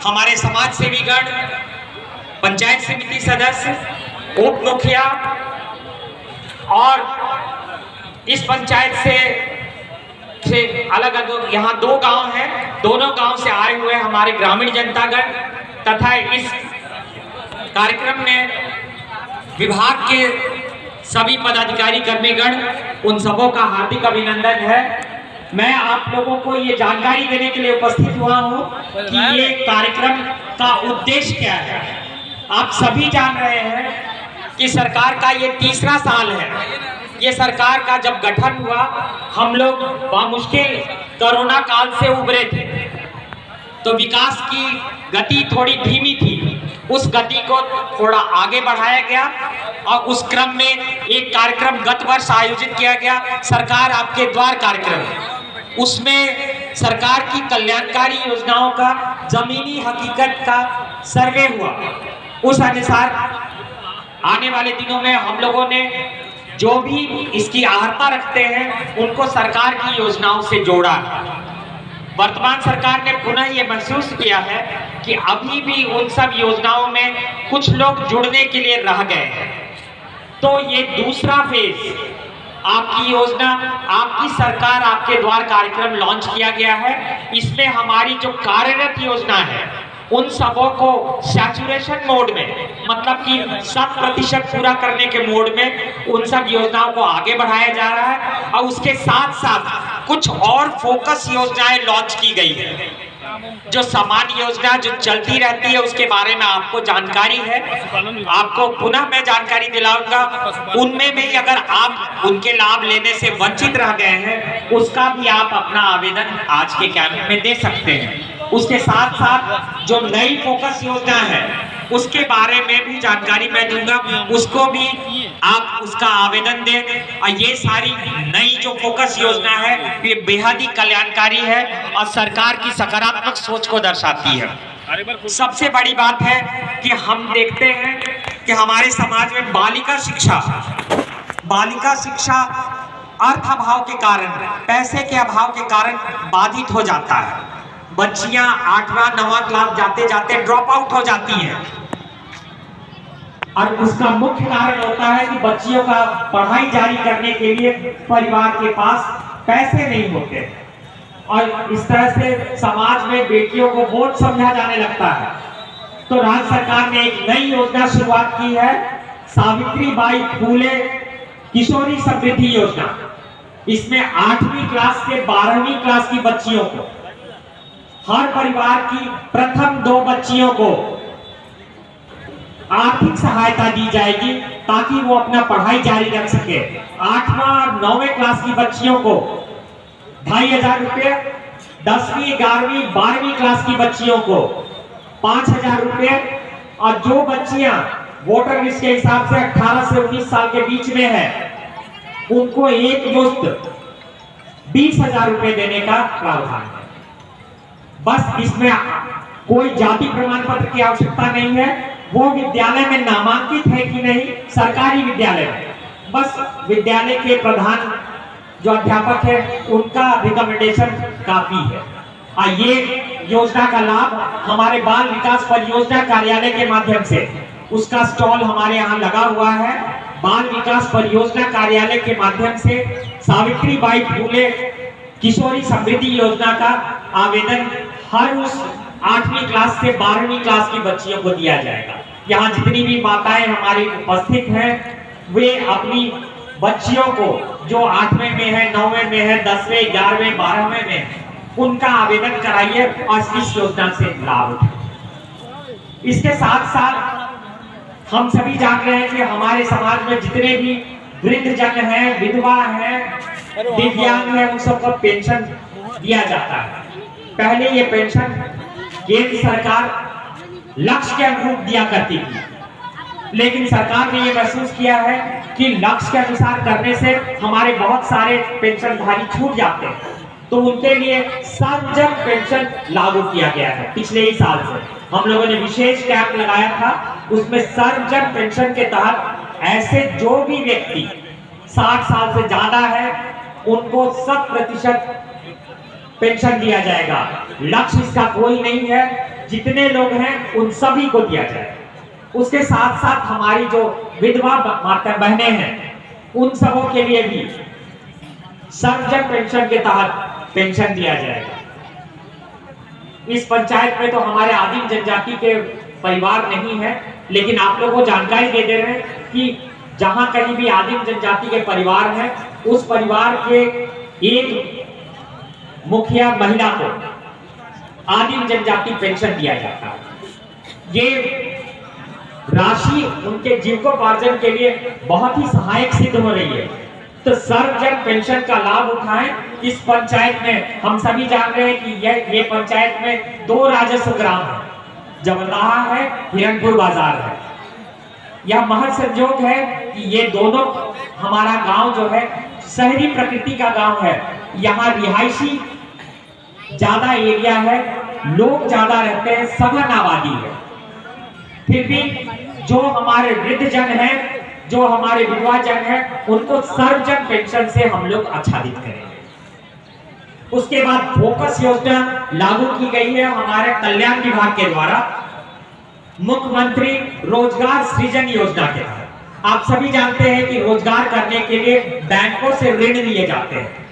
हमारे समाज सेवीगण, पंचायत समिति सदस्य, उप मुखिया और इस पंचायत से अलग अलग यहाँ 2 गांव हैं, दोनों गांव से आए हुए हमारे ग्रामीण जनतागण तथा इस कार्यक्रम में विभाग के सभी पदाधिकारी कर्मीगण, उन सबों का हार्दिक अभिनंदन है। मैं आप लोगों को ये जानकारी देने के लिए उपस्थित हुआ हूँ कि ये कार्यक्रम का उद्देश्य क्या है। आप सभी जान रहे हैं कि सरकार का ये 3रा साल है। ये सरकार का जब गठन हुआ, हम लोग बामुश्किल कोरोना काल से उभरे थे, तो विकास की गति थोड़ी धीमी थी। उस गति को थोड़ा आगे बढ़ाया गया और उस क्रम में एक कार्यक्रम गत वर्ष आयोजित किया गया, सरकार आपके द्वार कार्यक्रम। उसमें सरकार की कल्याणकारी योजनाओं का जमीनी हकीकत का सर्वे हुआ। उस अनुसार आने वाले दिनों में हम लोगों ने जो भी इसकी आहर्ता रखते हैं उनको सरकार की योजनाओं से जोड़ा। वर्तमान सरकार ने पुनः ये महसूस किया है कि अभी भी उन सब योजनाओं में कुछ लोग जुड़ने के लिए रह गए हैं। तो ये 2रा फेज आपकी योजना, आपकी सरकार आपके द्वार कार्यक्रम लॉन्च किया गया है। इसमें हमारी जो कार्यरत योजना है उन सबों को सैचुरेशन मोड में, मतलब कि 100% पूरा करने के मोड में उन सब योजनाओं को आगे बढ़ाया जा रहा है और उसके साथ साथ कुछ और फोकस योजनाएं लॉन्च की गई है। जो सामान्य योजना जो चलती रहती है उसके बारे में आपको जानकारी है, आपको पुनः मैं जानकारी दिलाऊंगा। उनमें भी अगर आप उनके लाभ लेने से वंचित रह गए हैं, उसका भी आप अपना आवेदन आज के कैंप में दे सकते हैं। उसके साथ साथ जो नई फोकस योजना है उसके बारे में भी जानकारी मैं दूंगा, उसको भी आप उसका आवेदन दें। और ये सारी नई जो फोकस योजना है ये बेहद ही कल्याणकारी है और सरकार की सकारात्मक सोच को दर्शाती है। सबसे बड़ी बात है कि हम देखते हैं कि हमारे समाज में बालिका शिक्षा अर्थ अभाव के कारण, पैसे के अभाव के कारण बाधित हो जाता है। बच्चियां 8वां 9वां क्लास जाते जाते ड्रॉप आउट हो जाती हैं और उसका मुख्य कारण होता है कि बच्चियों का पढ़ाई जारी करने के लिए परिवार के पास पैसे नहीं होते और इस तरह से समाज में बेटियों को बोझ समझा जाने लगता है। तो राज्य सरकार ने एक नई योजना शुरुआत की है, सावित्रीबाई फूले किशोरी समृद्धि योजना। इसमें 8वीं क्लास से 12वीं क्लास की बच्चियों को, हर परिवार की प्रथम 2 बच्चियों को आर्थिक सहायता दी जाएगी ताकि वो अपना पढ़ाई जारी रख सके। 8वां और 9वें क्लास की बच्चियों को 2500 रुपये, 10वीं 11वीं 12वीं क्लास की बच्चियों को 5000 रुपये और जो बच्चियां वोटर लिस्ट के हिसाब से 18 से 19 साल के बीच में है उनको एक मुश्त 20,000 रुपये देने का प्रावधान है। बस इसमें कोई जाति प्रमाण पत्र की आवश्यकता नहीं है, वो विद्यालय में नामांकित है कि नहीं, सरकारी विद्यालय में, बस विद्यालय के प्रधान जो अध्यापक है उनका रिकमेंडेशन काफी है। ये योजना का लाभ हमारे बाल विकास परियोजना कार्यालय के माध्यम से, उसका स्टॉल हमारे यहाँ लगा हुआ है। बाल विकास परियोजना कार्यालय के माध्यम से सावित्रीबाई फूले किशोरी समृद्धि योजना का आवेदन हर उस 8वीं क्लास से 12वीं क्लास की बच्चियों को दिया जाएगा। यहाँ जितनी भी माताएं हमारी उपस्थित हैं वे अपनी बच्चियों को जो 8वें में है, 9वें में है, 10वें 11वें 12वें में, उनका आवेदन कराइए और इस योजना से लाभ उठाइए। इसके साथ साथ हम सभी जान रहे हैं कि हमारे समाज में जितने भी वृद्धजन हैं, विधवा हैं, दिव्यांग हैं, उन सबको पेंशन दिया जाता है। पहले ये पेंशन केंद्र सरकार लक्ष्य के अनुरूप दिया करती थी, लेकिन सरकार ने ये महसूस किया है कि लक्ष्य के अनुसार करने से हमारे बहुत सारे पेंशनधारी छूट जाते हैं, तो उनके लिए सर्वजन पेंशन लागू किया गया है। पिछले ही साल से हम लोगों ने विशेष कैंप लगाया था, उसमें सर्वजन पेंशन के तहत ऐसे जो भी व्यक्ति 60 साल से ज्यादा है उनको 100% पेंशन दिया जाएगा। लक्ष्य इसका कोई नहीं है, जितने लोग हैं उन सभी को दिया जाए। उसके साथ साथ हमारी जो विधवा माता बहनें हैं उन सबों के लिए भी सर्वजन पेंशन के तहत पेंशन दिया जाएगा। इस पंचायत में तो हमारे आदिम जनजाति के परिवार नहीं है, लेकिन आप लोगों को जानकारी दे दे रहे हैं कि जहां कहीं भी आदिम जनजाति के परिवार हैं उस परिवार के एक मुखिया महिला को आदिम जनजाति पेंशन दिया जाता है। ये राशि उनके जीविकोपार्जन के लिए बहुत ही सहायक सिद्ध हो रही है। तो सर्वजन पेंशन का लाभ उठाएं। इस पंचायत में हम सभी जान रहे हैं कि ये पंचायत में 2 राजस्व ग्राम है, जबलदाहा है, हिरणपुर बाजार है। यह महज संयोग है कि ये दोनों हमारा गांव जो है शहरी प्रकृति का गांव है। यहाँ रिहायशी ज्यादा एरिया है, लोग ज्यादा रहते हैं, सघन आबादी है। फिर भी जो हमारे वृद्ध जन हैं, जो हमारे विधवा जन हैं, उनको सर्वजन पेंशन से हम लोग आच्छादित करेंगे। उसके बाद फोकस योजना लागू की गई है हमारे कल्याण विभाग के द्वारा, मुख्यमंत्री रोजगार सृजन योजना के तहत। आप सभी जानते हैं कि रोजगार करने के लिए बैंकों से ऋण लिए जाते हैं।